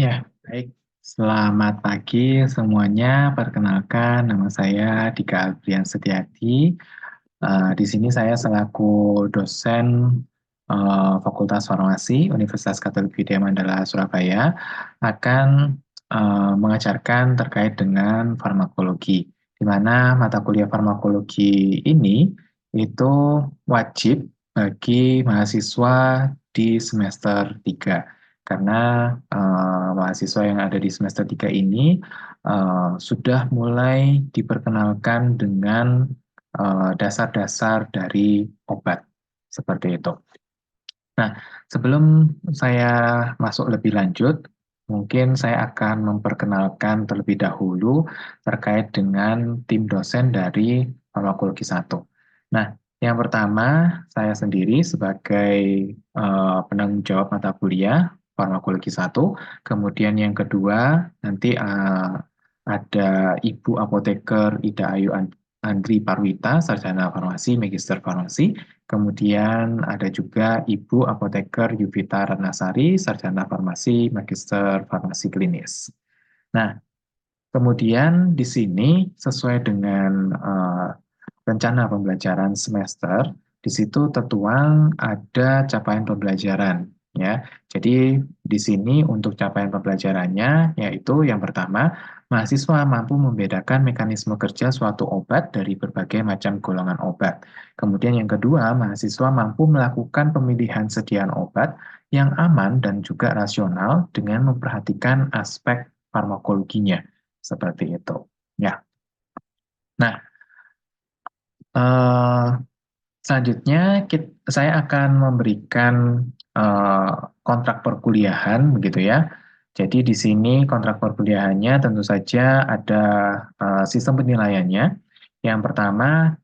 Ya, baik. Selamat pagi semuanya. Perkenalkan, nama saya Dika Albrian Setiadi. Di sini saya selaku dosen Fakultas Farmasi Universitas Katolik Widya Mandala Surabaya akan mengajarkan terkait dengan farmakologi, di mana mata kuliah farmakologi ini itu wajib bagi mahasiswa di semester 3 karena mahasiswa yang ada di semester 3 ini sudah mulai diperkenalkan dengan dasar-dasar dari obat seperti itu. Nah, sebelum saya masuk lebih lanjut, mungkin saya akan memperkenalkan terlebih dahulu terkait dengan tim dosen dari Farmakologi 1. Nah, yang pertama, saya sendiri sebagai penanggung jawab mata kuliah Farmakologi 1. Kemudian yang kedua, nanti ada Ibu Apoteker Ida Ayu Andri Parwita, Sarjana Farmasi, Magister Farmasi. Kemudian ada juga Ibu Apoteker Yuvita Ratnasari, Sarjana Farmasi, Magister Farmasi Klinis. Nah, kemudian di sini sesuai dengan rencana pembelajaran semester, di situ tertuang ada capaian pembelajaran ya. Jadi di sini untuk capaian pembelajarannya yaitu yang pertama, mahasiswa mampu membedakan mekanisme kerja suatu obat dari berbagai macam golongan obat. Kemudian yang kedua, mahasiswa mampu melakukan pemilihan sediaan obat yang aman dan juga rasional dengan memperhatikan aspek farmakologinya. Seperti itu. Ya. Nah, eh, selanjutnya saya akan memberikan eh, kontrak perkuliahan begitu ya. Jadi di sini kontrak perkuliahannya tentu saja ada sistem penilaiannya. Yang pertama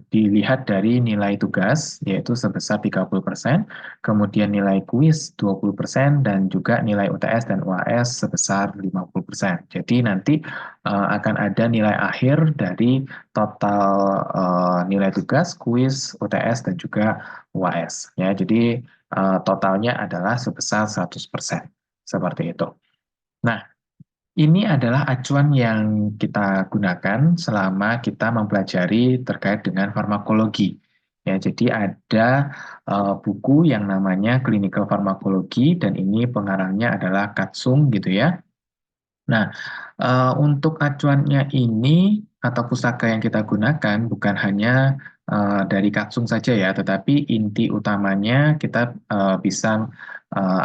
dilihat dari nilai tugas yaitu sebesar 30%, kemudian nilai kuis 20% dan juga nilai UTS dan UAS sebesar 50%. Jadi nanti akan ada nilai akhir dari total nilai tugas, kuis, UTS, dan juga UAS. Ya, jadi totalnya adalah sebesar 100%. Seperti itu. Nah, ini adalah acuan yang kita gunakan selama kita mempelajari terkait dengan farmakologi. Ya, jadi ada buku yang namanya Clinical Pharmacology dan ini pengarangnya adalah Katsung gitu ya. Nah, untuk acuannya ini atau pustaka yang kita gunakan bukan hanya dari Katsung saja ya, tetapi inti utamanya kita bisa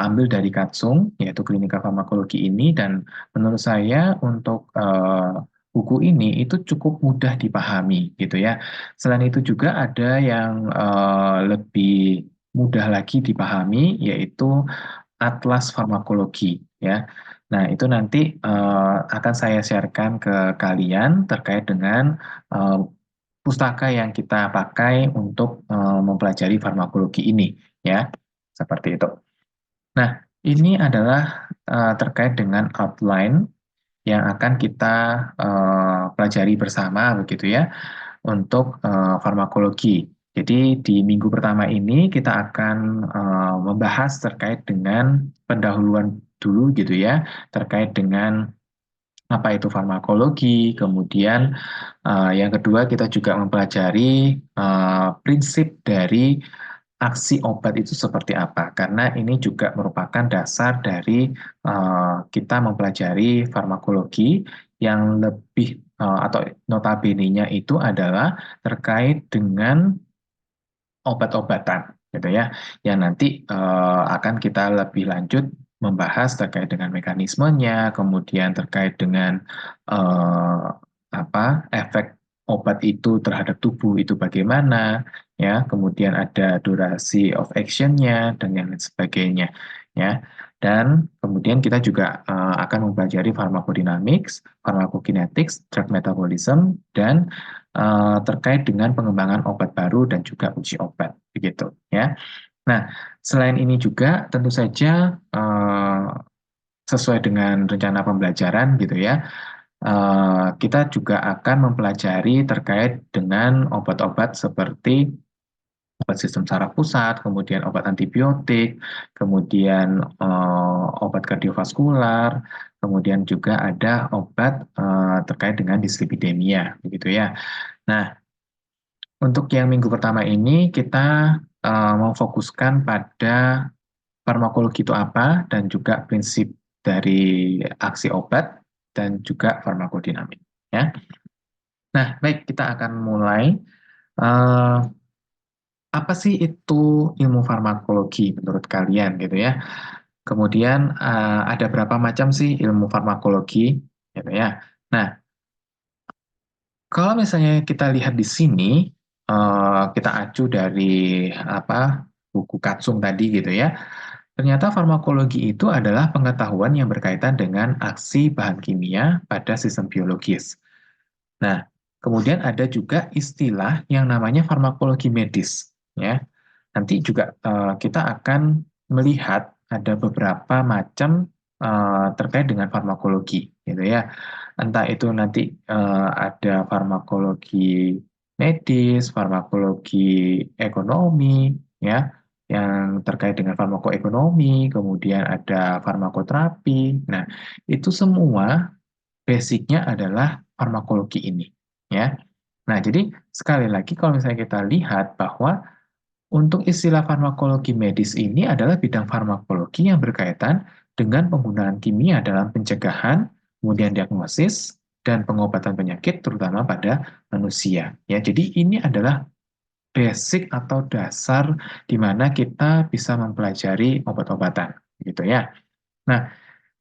ambil dari Katsung, yaitu Klinika Farmakologi ini, dan menurut saya untuk buku ini itu cukup mudah dipahami gitu ya. Selain itu juga ada yang lebih mudah lagi dipahami, yaitu Atlas Farmakologi ya. Nah, itu nanti akan saya sharekan ke kalian terkait dengan eh, pustaka yang kita pakai untuk mempelajari farmakologi ini, ya, seperti itu. Nah, ini adalah terkait dengan outline yang akan kita pelajari bersama, begitu ya, untuk farmakologi. Jadi di minggu pertama ini kita akan membahas terkait dengan pendahuluan dulu gitu ya, terkait dengan apa itu farmakologi, kemudian yang kedua kita juga mempelajari prinsip dari aksi obat itu seperti apa, karena ini juga merupakan dasar dari kita mempelajari farmakologi yang lebih atau notabene-nya itu adalah terkait dengan obat-obatan gitu ya, yang nanti akan kita lebih lanjut membahas terkait dengan mekanismenya, kemudian terkait dengan eh, apa efek obat itu terhadap tubuh itu bagaimana, ya, kemudian ada durasi of actionnya dan yang lain sebagainya, ya. Dan kemudian kita juga akan mempelajari pharmacodynamics, pharmacokinetics, drug metabolism, dan terkait dengan pengembangan obat baru dan juga uji obat, begitu ya. Nah, selain ini juga tentu saja sesuai dengan rencana pembelajaran gitu ya, kita juga akan mempelajari terkait dengan obat-obat seperti obat sistem saraf pusat, kemudian obat antibiotik, kemudian obat kardiovaskular, kemudian juga ada obat terkait dengan dislipidemia, begitu ya. Nah, untuk yang minggu pertama ini kita memfokuskan pada farmakologi itu apa dan juga prinsip dari aksi obat dan juga farmakodinamik. Ya. Nah, baik kita akan mulai. Eh, apa sih itu ilmu farmakologi menurut kalian gitu ya? Kemudian ada berapa macam sih ilmu farmakologi gitu ya? Nah, kalau misalnya kita lihat di sini, kita acu dari apa buku Katsung tadi gitu ya. Ternyata farmakologi itu adalah pengetahuan yang berkaitan dengan aksi bahan kimia pada sistem biologis. Nah, kemudian ada juga istilah yang namanya farmakologi medis, ya. Nanti juga kita akan melihat ada beberapa macam terkait dengan farmakologi, gitu ya. Entah itu nanti ada farmakologi medis, farmakologi ekonomi, ya, yang terkait dengan farmakoekonomi, kemudian ada farmakoterapi. Nah, itu semua basicnya adalah farmakologi ini, ya. Nah, jadi sekali lagi kalau misalnya kita lihat bahwa untuk istilah farmakologi medis ini adalah bidang farmakologi yang berkaitan dengan penggunaan kimia dalam pencegahan, kemudian diagnosis dan pengobatan penyakit terutama pada manusia. Ya, jadi ini adalah basic atau dasar di mana kita bisa mempelajari obat-obatan, gitu ya. Nah,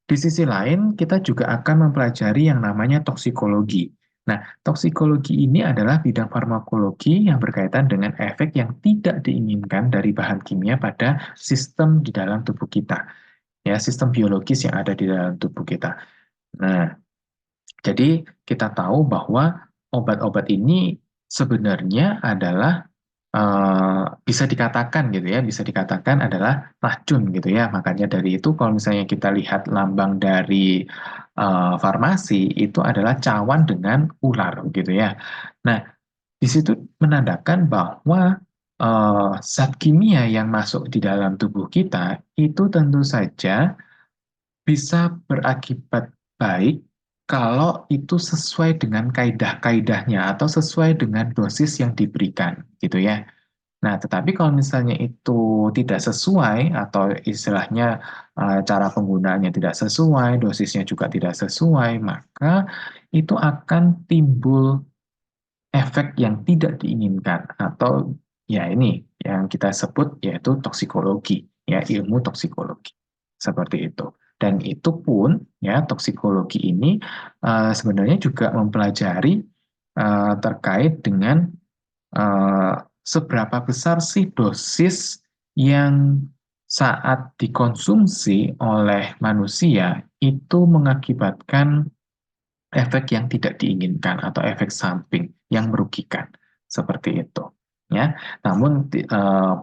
di sisi lain, kita juga akan mempelajari yang namanya toksikologi. Nah, toksikologi ini adalah bidang farmakologi yang berkaitan dengan efek yang tidak diinginkan dari bahan kimia pada sistem di dalam tubuh kita, ya, sistem biologis yang ada di dalam tubuh kita. Nah, jadi kita tahu bahwa obat-obat ini sebenarnya adalah bisa dikatakan gitu ya, bisa dikatakan adalah racun gitu ya. Makanya dari itu kalau misalnya kita lihat lambang dari farmasi itu adalah cawan dengan ular gitu ya. Nah, di situ menandakan bahwa zat kimia yang masuk di dalam tubuh kita itu tentu saja bisa berakibat baik kalau itu sesuai dengan kaidah-kaidahnya atau sesuai dengan dosis yang diberikan gitu ya. Nah, tetapi kalau misalnya itu tidak sesuai atau istilahnya cara penggunaannya tidak sesuai, dosisnya juga tidak sesuai, maka itu akan timbul efek yang tidak diinginkan atau ya ini yang kita sebut yaitu toksikologi, ya ilmu toksikologi. Seperti itu. Dan itu pun ya toksikologi ini sebenarnya juga mempelajari terkait dengan eh, seberapa besar sih dosis yang saat dikonsumsi oleh manusia itu mengakibatkan efek yang tidak diinginkan atau efek samping yang merugikan seperti itu ya. Namun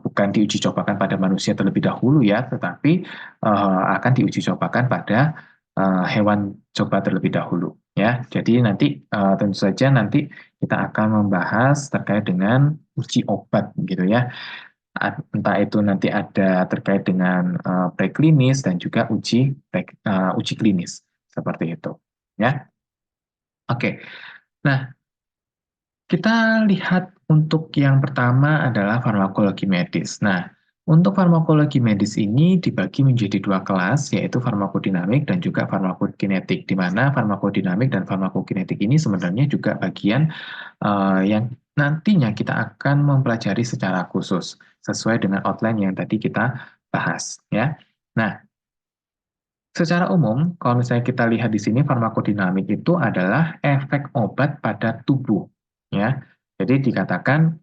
bukan diuji cobakan pada manusia terlebih dahulu ya, tetapi akan diuji cobakan pada hewan coba terlebih dahulu ya. Jadi nanti tentu saja nanti kita akan membahas terkait dengan uji obat gitu ya. Entah itu nanti ada terkait dengan preklinis dan juga uji klinis seperti itu ya. Oke, nah kita lihat untuk yang pertama adalah farmakologi medis. Nah, untuk farmakologi medis ini dibagi menjadi dua kelas, yaitu farmakodinamik dan juga farmakokinetik, di mana farmakodinamik dan farmakokinetik ini sebenarnya juga bagian yang nantinya kita akan mempelajari secara khusus, sesuai dengan outline yang tadi kita bahas. Ya. Nah, secara umum, kalau misalnya kita lihat di sini, farmakodinamik itu adalah efek obat pada tubuh, ya. Jadi dikatakan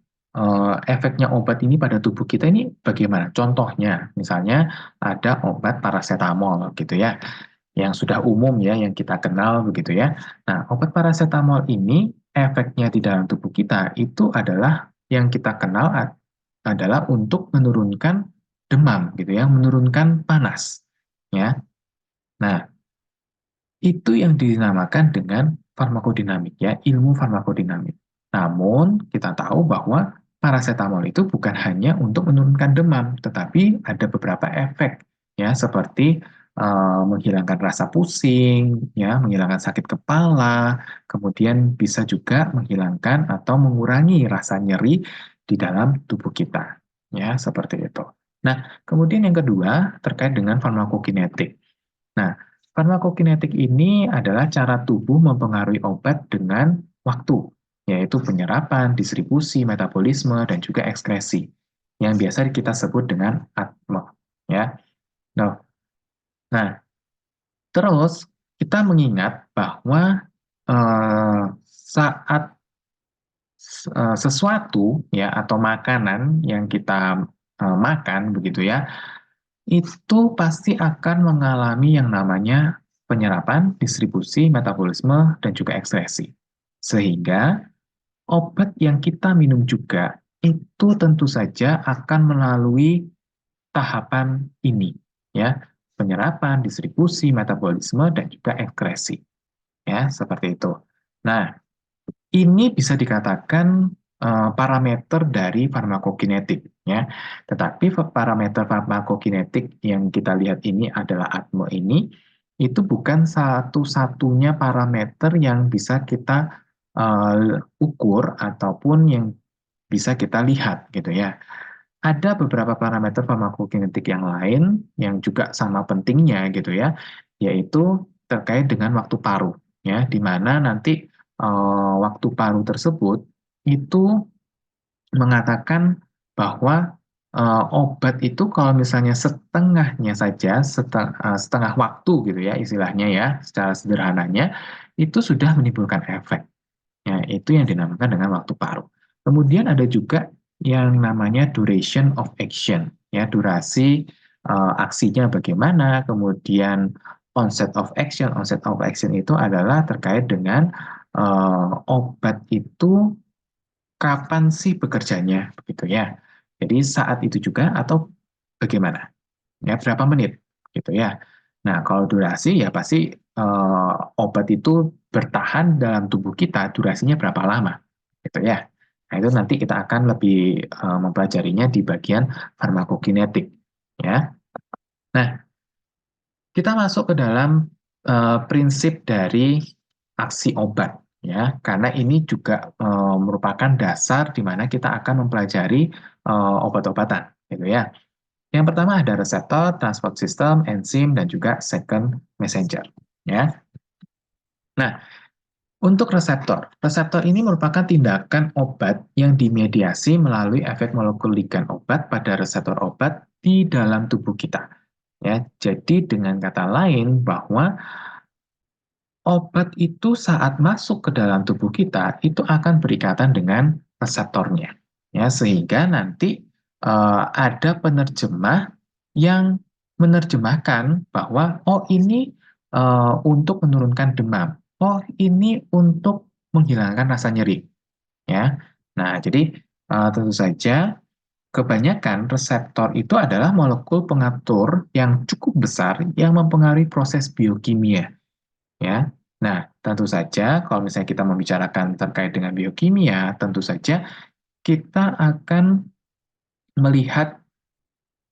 efeknya obat ini pada tubuh kita ini bagaimana? Contohnya, misalnya ada obat paracetamol, gitu ya, yang sudah umum ya, yang kita kenal begitu ya. Nah, obat paracetamol ini efeknya di dalam tubuh kita itu adalah yang kita kenal adalah untuk menurunkan demam, gitu ya, menurunkan panas, ya. Nah, itu yang dinamakan dengan farmakodinamik ya, ilmu farmakodinamik. Namun kita tahu bahwa paracetamol itu bukan hanya untuk menurunkan demam, tetapi ada beberapa efek ya seperti menghilangkan rasa pusing, ya, menghilangkan sakit kepala, kemudian bisa juga menghilangkan atau mengurangi rasa nyeri di dalam tubuh kita, ya, seperti itu. Nah, kemudian yang kedua terkait dengan farmakokinetik. Nah, farmakokinetik ini adalah cara tubuh mempengaruhi obat dengan waktu, yaitu penyerapan, distribusi, metabolisme, dan juga ekskresi, yang biasa kita sebut dengan ATME. Ya. Nah, nah, terus kita mengingat bahwa saat sesuatu ya atau makanan yang kita makan begitu ya, itu pasti akan mengalami yang namanya penyerapan, distribusi, metabolisme, dan juga ekskresi. Sehingga obat yang kita minum juga itu tentu saja akan melalui tahapan ini, ya, penyerapan, distribusi, metabolisme, dan juga ekskresi, ya, seperti itu. Nah, ini bisa dikatakan parameter dari farmakokinetik, ya. Tetapi parameter farmakokinetik yang kita lihat ini adalah ATME ini, itu bukan satu-satunya parameter yang bisa kita ukur ataupun yang bisa kita lihat, gitu ya. Ada beberapa parameter farmakokinetik yang lain yang juga sama pentingnya, gitu ya, yaitu terkait dengan waktu paruh, ya, di mana nanti waktu paruh tersebut itu mengatakan bahwa obat itu kalau misalnya setengahnya saja, setengah waktu gitu ya istilahnya ya, secara sederhananya, itu sudah menimbulkan efek. Ya, itu yang dinamakan dengan waktu paruh. Kemudian ada juga yang namanya duration of action, ya, durasi aksinya bagaimana, kemudian onset of action itu adalah terkait dengan obat itu kapan sih bekerjanya, begitu ya. Jadi saat itu juga atau bagaimana, ya, berapa menit, gitu ya. Nah, kalau durasi ya pasti obat itu bertahan dalam tubuh kita durasinya berapa lama, gitu ya. Nah, itu nanti kita akan lebih mempelajarinya di bagian farmakokinetik, ya. Nah, kita masuk ke dalam prinsip dari aksi obat, ya, karena ini juga merupakan dasar di mana kita akan mempelajari obat-obatan, gitu ya. Yang pertama ada reseptor, transport system, enzim, dan juga second messenger, ya. Nah, untuk reseptor, reseptor ini merupakan tindakan obat yang dimediasi melalui efek molekul ligan obat pada reseptor obat di dalam tubuh kita. Ya, jadi dengan kata lain bahwa obat itu saat masuk ke dalam tubuh kita itu akan berikatan dengan reseptornya, ya, sehingga nanti ada penerjemah yang menerjemahkan bahwa oh ini untuk menurunkan demam, oh ini untuk menghilangkan rasa nyeri, ya. Nah, jadi tentu saja kebanyakan reseptor itu adalah molekul pengatur yang cukup besar yang mempengaruhi proses biokimia, ya. Nah, tentu saja kalau misalnya kita membicarakan terkait dengan biokimia, tentu saja kita akan melihat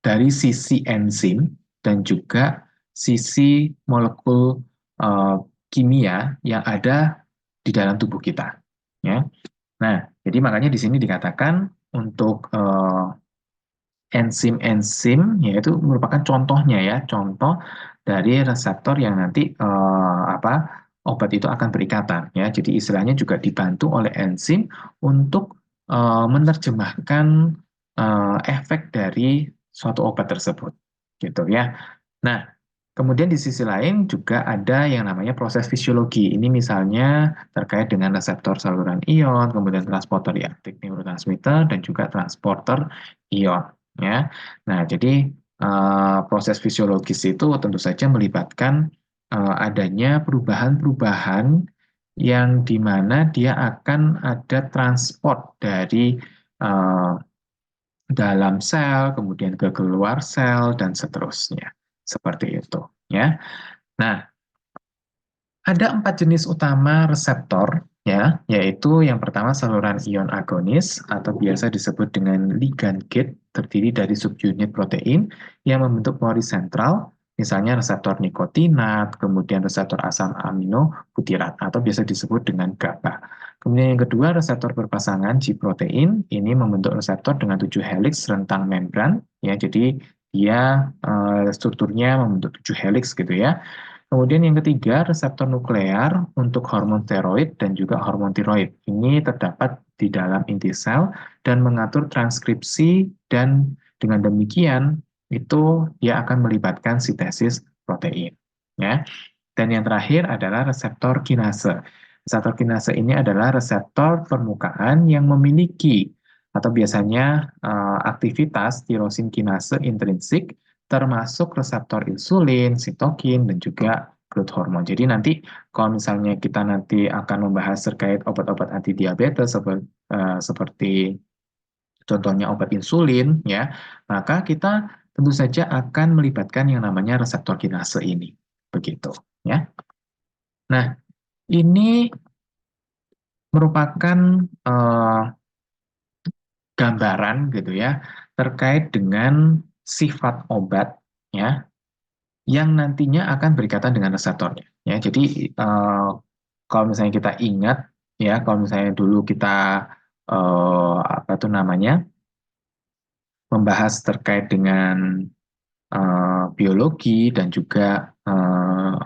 dari sisi enzim dan juga sisi molekul eh, kimia yang ada di dalam tubuh kita, ya. Nah, jadi makanya di sini dikatakan untuk enzim-enzim yaitu merupakan contohnya ya, contoh dari reseptor yang nanti apa obat itu akan berikatan ya. Jadi istilahnya juga dibantu oleh enzim untuk menerjemahkan efek dari suatu obat tersebut gitu ya. Nah, kemudian di sisi lain juga ada yang namanya proses fisiologi. Ini misalnya terkait dengan reseptor saluran ion, kemudian transporter reaktif neurotransmitter, dan juga transporter ion. Ya, nah jadi proses fisiologis itu tentu saja melibatkan adanya perubahan-perubahan yang dimana dia akan ada transport dari eh, dalam sel, kemudian ke keluar sel, dan seterusnya. Seperti itu. Ya. Nah, ada 4 jenis utama reseptor ya, yaitu yang pertama saluran ion agonis atau biasa disebut dengan ligand gate, terdiri dari subunit protein yang membentuk pori sentral, misalnya reseptor nikotinat, kemudian reseptor asam amino butirat atau biasa disebut dengan GABA. Kemudian yang kedua reseptor berpasangan G protein, ini membentuk reseptor dengan 7 helix rentang membran, ya, jadi dia strukturnya membentuk 7 helix gitu ya. Kemudian yang ketiga, reseptor nuklear untuk hormon steroid dan juga hormon tiroid. Ini terdapat di dalam inti sel dan mengatur transkripsi dan dengan demikian itu dia akan melibatkan sintesis protein. Ya. Dan yang terakhir adalah reseptor kinase. Reseptor kinase ini adalah reseptor permukaan yang memiliki atau biasanya aktivitas tirosin kinase intrinsik termasuk reseptor insulin, sitokin, dan juga growth hormone. Jadi nanti kalau misalnya kita nanti akan membahas terkait obat-obat anti diabetes seperti contohnya obat insulin, ya, maka kita tentu saja akan melibatkan yang namanya reseptor kinase ini, begitu, ya. Nah, ini merupakan eh, gambaran gitu ya terkait dengan sifat obat ya yang nantinya akan berikatan dengan reseptornya. Ya, jadi kalau misalnya kita ingat ya, kalau misalnya dulu kita apa tuh namanya membahas terkait dengan biologi dan juga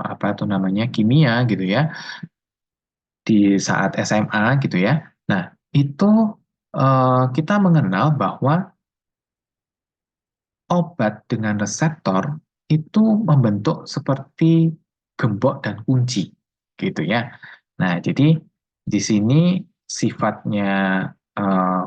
apa tuh namanya kimia gitu ya di saat SMA gitu ya. Nah, itu kita mengenal bahwa obat dengan reseptor itu membentuk seperti gembok dan kunci, gitu ya. Nah, jadi di sini sifatnya eh,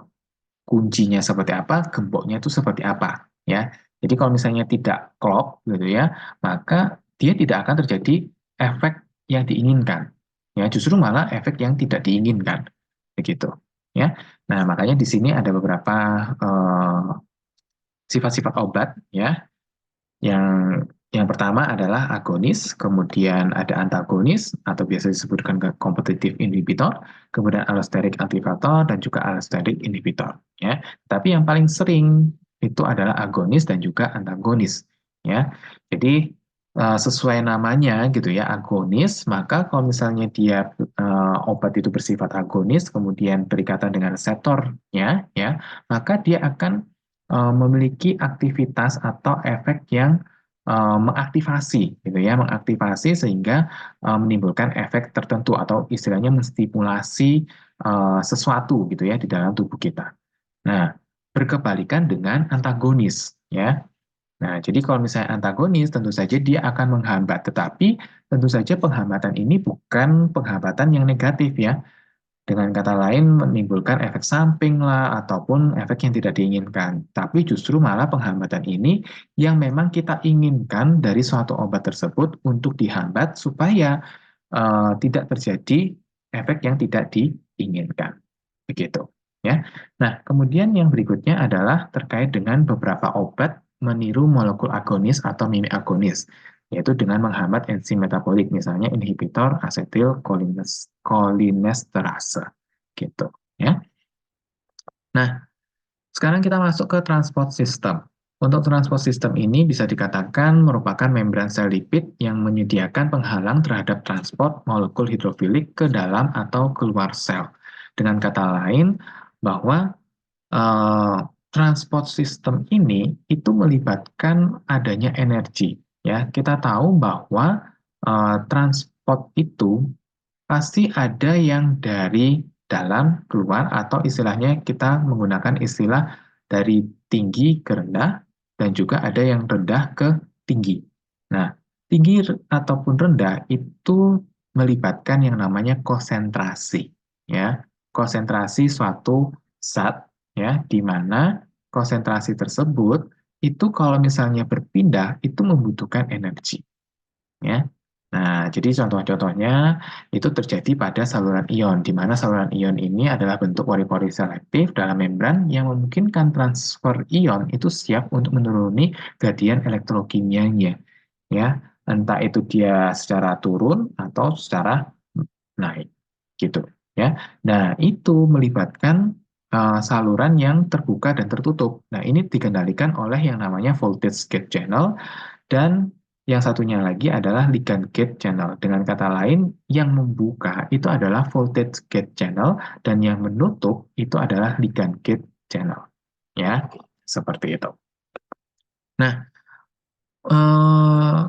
kuncinya seperti apa, gemboknya itu seperti apa, ya. Jadi kalau misalnya tidak klop, gitu ya, maka dia tidak akan terjadi efek yang diinginkan, ya. Justru malah efek yang tidak diinginkan, begitu, ya. Nah, makanya di sini ada beberapa sifat-sifat obat, ya, yang pertama adalah agonis, kemudian ada antagonis atau biasa disebutkan kompetitif inhibitor, kemudian allosterik aktivator dan juga allosterik inhibitor. Ya, tapi yang paling sering itu adalah agonis dan juga antagonis. Ya, jadi sesuai namanya gitu ya agonis, maka kalau misalnya dia obat itu bersifat agonis, kemudian berikatan dengan reseptornya, ya, maka dia akan memiliki aktivitas atau efek yang mengaktifasi gitu ya, mengaktifasi sehingga menimbulkan efek tertentu atau istilahnya menstimulasi sesuatu gitu ya di dalam tubuh kita. Nah, berkebalikan dengan antagonis ya. Nah, jadi kalau misalnya antagonis tentu saja dia akan menghambat, tetapi tentu saja penghambatan ini bukan penghambatan yang negatif ya. Dengan kata lain, menimbulkan efek samping lah, ataupun efek yang tidak diinginkan. Tapi justru malah penghambatan ini yang memang kita inginkan dari suatu obat tersebut untuk dihambat supaya tidak terjadi efek yang tidak diinginkan. Begitu. Ya. Nah, kemudian yang berikutnya adalah terkait dengan beberapa obat meniru molekul agonis atau mimi agonis yaitu dengan menghambat enzim metabolik, misalnya inhibitor asetil cholinesterase, gitu. Ya. Nah, sekarang kita masuk ke transport system. Untuk transport system ini bisa dikatakan merupakan membran sel lipid yang menyediakan penghalang terhadap transport molekul hidrofilik ke dalam atau keluar sel. Dengan kata lain, bahwa eh, transport system ini itu melibatkan adanya energi. Ya, kita tahu bahwa transport itu pasti ada yang dari dalam keluar atau istilahnya kita menggunakan istilah dari tinggi ke rendah dan juga ada yang rendah ke tinggi. Nah, tinggi ataupun rendah itu melibatkan yang namanya konsentrasi, ya. Konsentrasi suatu zat ya di mana konsentrasi tersebut itu kalau misalnya berpindah itu membutuhkan energi ya. Nah, jadi contoh-contohnya itu terjadi pada saluran ion, di mana saluran ion ini adalah bentuk pori-pori selektif dalam membran yang memungkinkan transfer ion itu siap untuk menuruni gradien elektrokimianya, ya, entah itu dia secara turun atau secara naik, gitu. ya. Nah, itu melibatkan saluran yang terbuka dan tertutup. Nah, ini dikendalikan oleh yang namanya voltage gate channel dan yang satunya lagi adalah ligand gate channel. Dengan kata lain, yang membuka itu adalah voltage gate channel dan yang menutup itu adalah ligand gate channel. Ya, seperti itu. Nah, eh,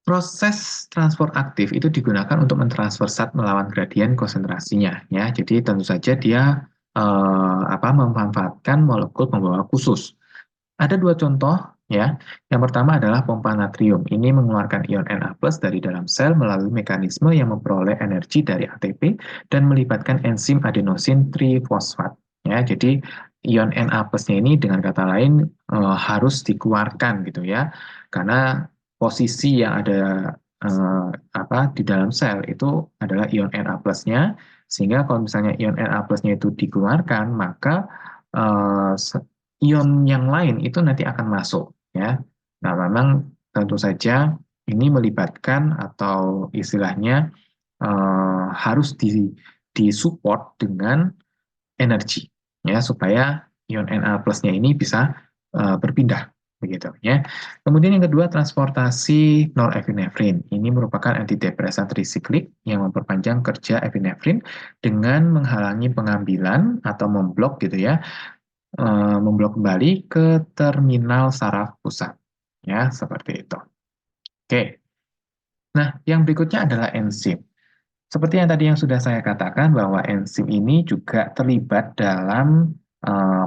proses transport aktif itu digunakan untuk mentransfer zat melawan gradien konsentrasinya, ya. Jadi tentu saja dia memanfaatkan molekul pembawa khusus. Ada dua contoh, ya. Yang pertama adalah pompa natrium. Ini mengeluarkan ion Na+ dari dalam sel melalui mekanisme yang memperoleh energi dari ATP dan melibatkan enzim adenosin trifosfat. Ya, jadi ion Na+-nya ini dengan kata lain harus dikeluarkan gitu ya, karena posisi yang ada di dalam sel itu adalah ion Na+-nya, sehingga kalau misalnya ion Na+-nya itu dikeluarkan, maka eh, ion yang lain itu nanti akan masuk ya. Nah, memang tentu saja ini melibatkan atau istilahnya harus disupport dengan energi ya supaya ion Na+-nya ini bisa berpindah begitu ya. Kemudian yang kedua transportasi norepinefrin. Ini merupakan antidepresan trisiklik yang memperpanjang kerja epinefrin dengan menghalangi pengambilan atau memblok gitu ya, memblok kembali ke terminal saraf pusat. Ya, seperti itu. Oke. Nah, yang berikutnya adalah enzim. Seperti yang tadi yang sudah saya katakan bahwa enzim ini juga terlibat dalam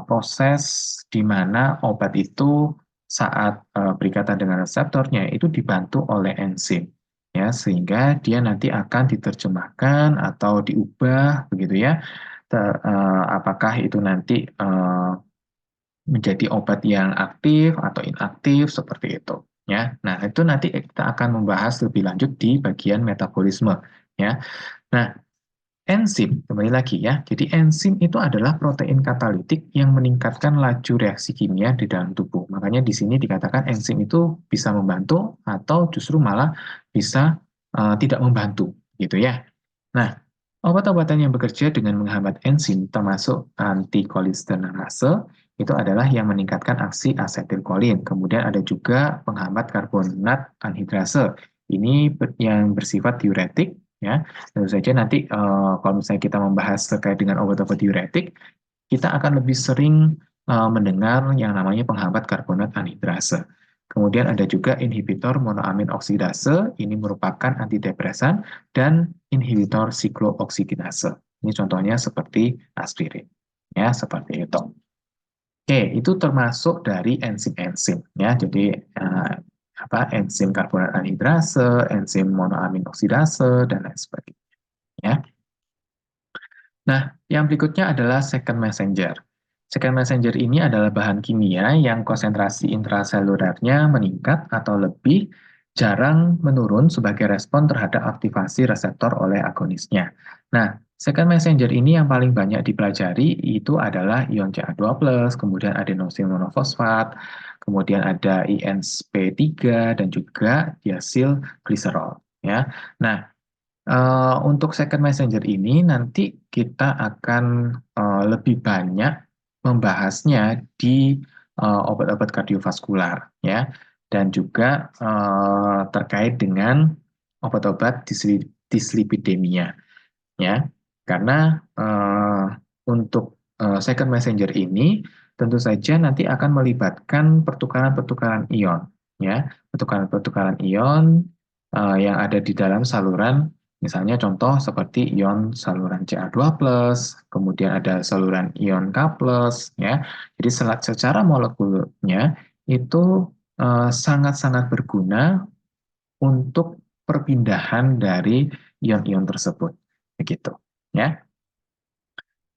proses di mana obat itu saat berikatan dengan reseptornya itu dibantu oleh enzim. Ya, sehingga dia nanti akan diterjemahkan atau diubah begitu ya. Apakah itu nanti menjadi obat yang aktif atau inaktif seperti itu ya. Nah, itu nanti kita akan membahas lebih lanjut di bagian metabolisme ya. Nah, enzim kembali lagi ya. Jadi enzim itu adalah protein katalitik yang meningkatkan laju reaksi kimia di dalam tubuh. Makanya di sini dikatakan enzim itu bisa membantu atau justru malah bisa tidak membantu gitu ya. Nah, obat-obatan yang bekerja dengan menghambat enzim termasuk antikolinesterase itu adalah yang meningkatkan aksi asetilkolin. Kemudian ada juga penghambat karbonat anhidrase. Ini yang bersifat diuretik ya. Tentu saja nanti kalau misalnya kita membahas terkait dengan obat-obat diuretik, kita akan lebih sering mendengar yang namanya penghambat karbonat anhidrase. Kemudian ada juga inhibitor monoamin oksidase, ini merupakan antidepresan dan inhibitor siklooksidinase. Ini contohnya seperti aspirin. Ya, seperti itu. Oke, itu termasuk dari enzim-enzim ya. Jadi eh, enzim karbonat anhidrase, enzim monoamin oksidase dan lain sebagainya. Ya. Nah, yang berikutnya adalah second messenger. Second messenger ini adalah bahan kimia yang konsentrasi intraselulernya meningkat atau lebih jarang menurun sebagai respon terhadap aktivasi reseptor oleh agonisnya. Nah, second messenger ini yang paling banyak dipelajari itu adalah ion Ca2+, kemudian adenosin monofosfat, kemudian ada INSP3 dan juga diasil gliserol. Ya, nah untuk second messenger ini nanti kita akan lebih banyak membahasnya di obat-obat kardiovaskular ya, dan juga terkait dengan obat-obat dislipidemia ya, karena untuk second messenger ini tentu saja nanti akan melibatkan pertukaran-pertukaran ion ya, pertukaran-pertukaran ion yang ada di dalam saluran. Misalnya contoh seperti ion saluran Ca2+, kemudian ada saluran ion K+, ya. Jadi secara molekulnya itu sangat-sangat berguna untuk perpindahan dari ion-ion tersebut. Begitu, ya.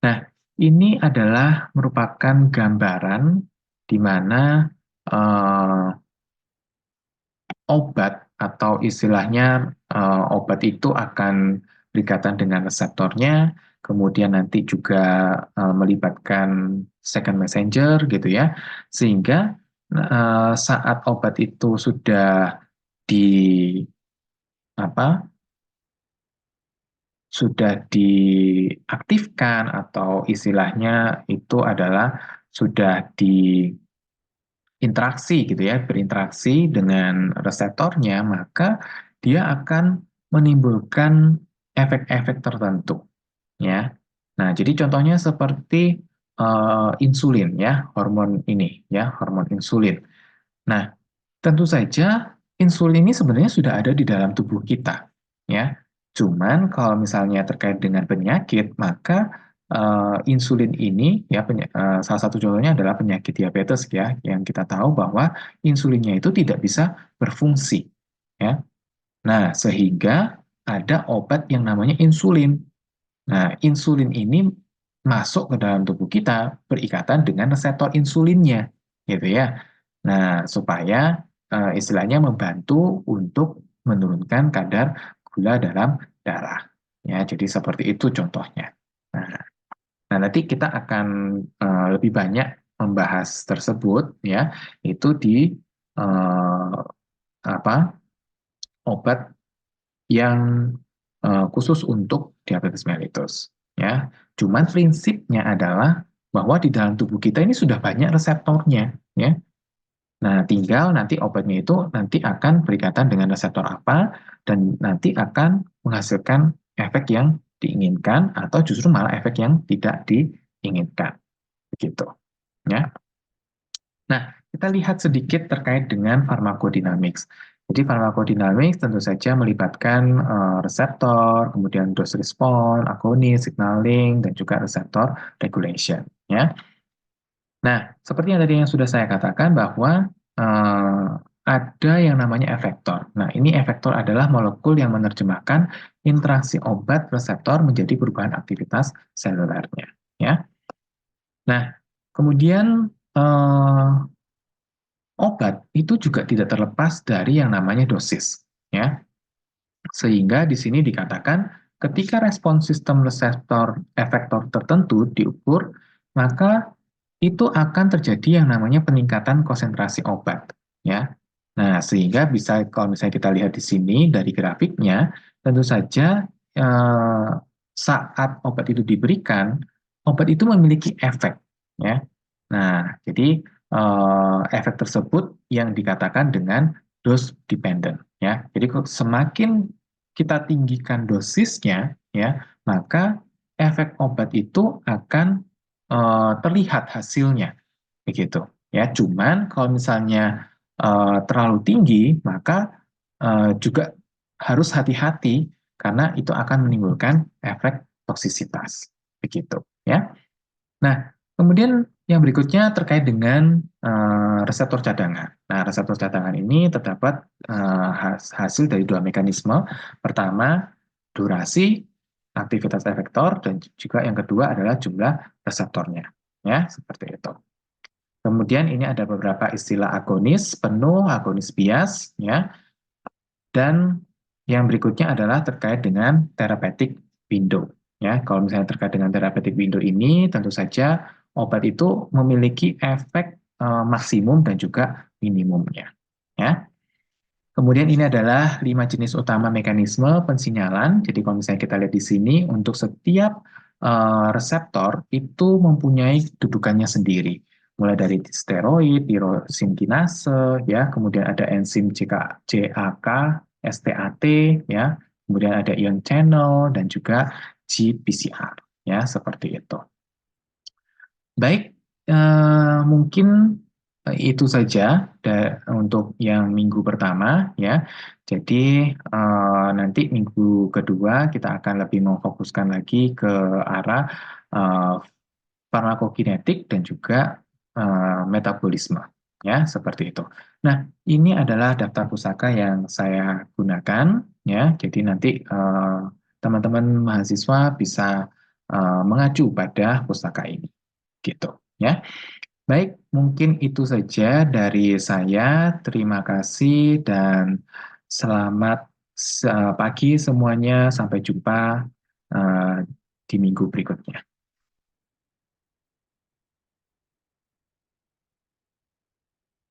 Nah, ini adalah merupakan gambaran di mana eh, obat atau istilahnya obat itu akan berikatan dengan reseptornya, kemudian nanti juga melibatkan second messenger gitu ya, sehingga saat obat itu sudah di apa sudah diaktifkan atau istilahnya itu adalah sudah diinteraksi gitu ya, berinteraksi dengan reseptornya, maka dia akan menimbulkan efek-efek tertentu ya. Nah, jadi contohnya seperti insulin ya, hormon ini ya, hormon insulin. Nah, tentu saja insulin ini sebenarnya sudah ada di dalam tubuh kita, ya. Cuman kalau misalnya terkait dengan penyakit, maka insulin ini ya salah satu contohnya adalah penyakit diabetes ya, yang kita tahu bahwa insulinnya itu tidak bisa berfungsi, ya. Nah, sehingga ada obat yang namanya insulin. Nah, insulin ini masuk ke dalam tubuh kita berikatan dengan reseptor insulinnya, gitu ya. Nah, supaya istilahnya membantu untuk menurunkan kadar gula dalam darah. Ya, jadi seperti itu contohnya. Nah, nanti kita akan lebih banyak membahas tersebut ya, itu di eh, apa obat yang khusus untuk diabetes mellitus ya. Cuman prinsipnya adalah bahwa di dalam tubuh kita ini sudah banyak reseptornya ya. Nah, tinggal nanti obatnya itu nanti akan berikatan dengan reseptor apa dan nanti akan menghasilkan efek yang diinginkan atau justru malah efek yang tidak diinginkan begitu ya. Nah, kita lihat sedikit terkait dengan pharmacodynamics. Jadi pharmacodynamics tentu saja melibatkan reseptor, kemudian dose response, agonis, signaling, dan juga reseptor regulation. Ya. Nah, seperti yang tadi yang sudah saya katakan bahwa ada yang namanya efektor. Nah, ini efektor adalah molekul yang menerjemahkan interaksi obat reseptor menjadi perubahan aktivitas selulernya. Ya. Nah, kemudian obat itu juga tidak terlepas dari yang namanya dosis, ya. Sehingga di sini dikatakan ketika respons sistem reseptor efektor tertentu diukur, maka itu akan terjadi yang namanya peningkatan konsentrasi obat, ya. Nah, sehingga bisa kalau misalnya kita lihat di sini dari grafiknya, tentu saja saat obat itu diberikan, obat itu memiliki efek, ya. Nah, jadi efek tersebut yang dikatakan dengan dose dependent, ya. Jadi semakin kita tinggikan dosisnya, ya, maka efek obat itu akan terlihat hasilnya, begitu. Ya, cuman kalau misalnya terlalu tinggi, maka juga harus hati-hati karena itu akan menimbulkan efek toksisitas, begitu. Ya. Nah, kemudian yang berikutnya terkait dengan reseptor cadangan. Nah, reseptor cadangan ini terdapat hasil dari dua mekanisme. Pertama, durasi aktivitas efektor dan juga yang kedua adalah jumlah reseptornya. Ya, seperti itu. Kemudian ini ada beberapa istilah agonis penuh, agonis bias, ya. Dan yang berikutnya adalah terkait dengan therapeutic window. Ya, kalau misalnya terkait dengan therapeutic window ini, tentu saja obat itu memiliki efek maksimum dan juga minimumnya. Ya. Kemudian ini adalah 5 jenis utama mekanisme pensinyalan. Jadi kalau misalnya kita lihat di sini, untuk setiap reseptor itu mempunyai dudukannya sendiri. Mulai dari steroid, tirosin kinase, ya, kemudian ada enzim JAK, STAT, ya, kemudian ada ion channel dan juga GPCR, ya, seperti itu. Baik, mungkin itu saja untuk yang minggu pertama ya. Jadi nanti minggu kedua kita akan lebih memfokuskan lagi ke arah eh, farmakokinetik dan juga metabolisme ya, seperti itu. Nah, ini adalah daftar pusaka yang saya gunakan ya. Jadi nanti teman-teman mahasiswa bisa mengacu pada pustaka ini gitu ya. Baik, mungkin itu saja dari saya. Terima kasih dan selamat pagi semuanya. Sampai jumpa di minggu berikutnya.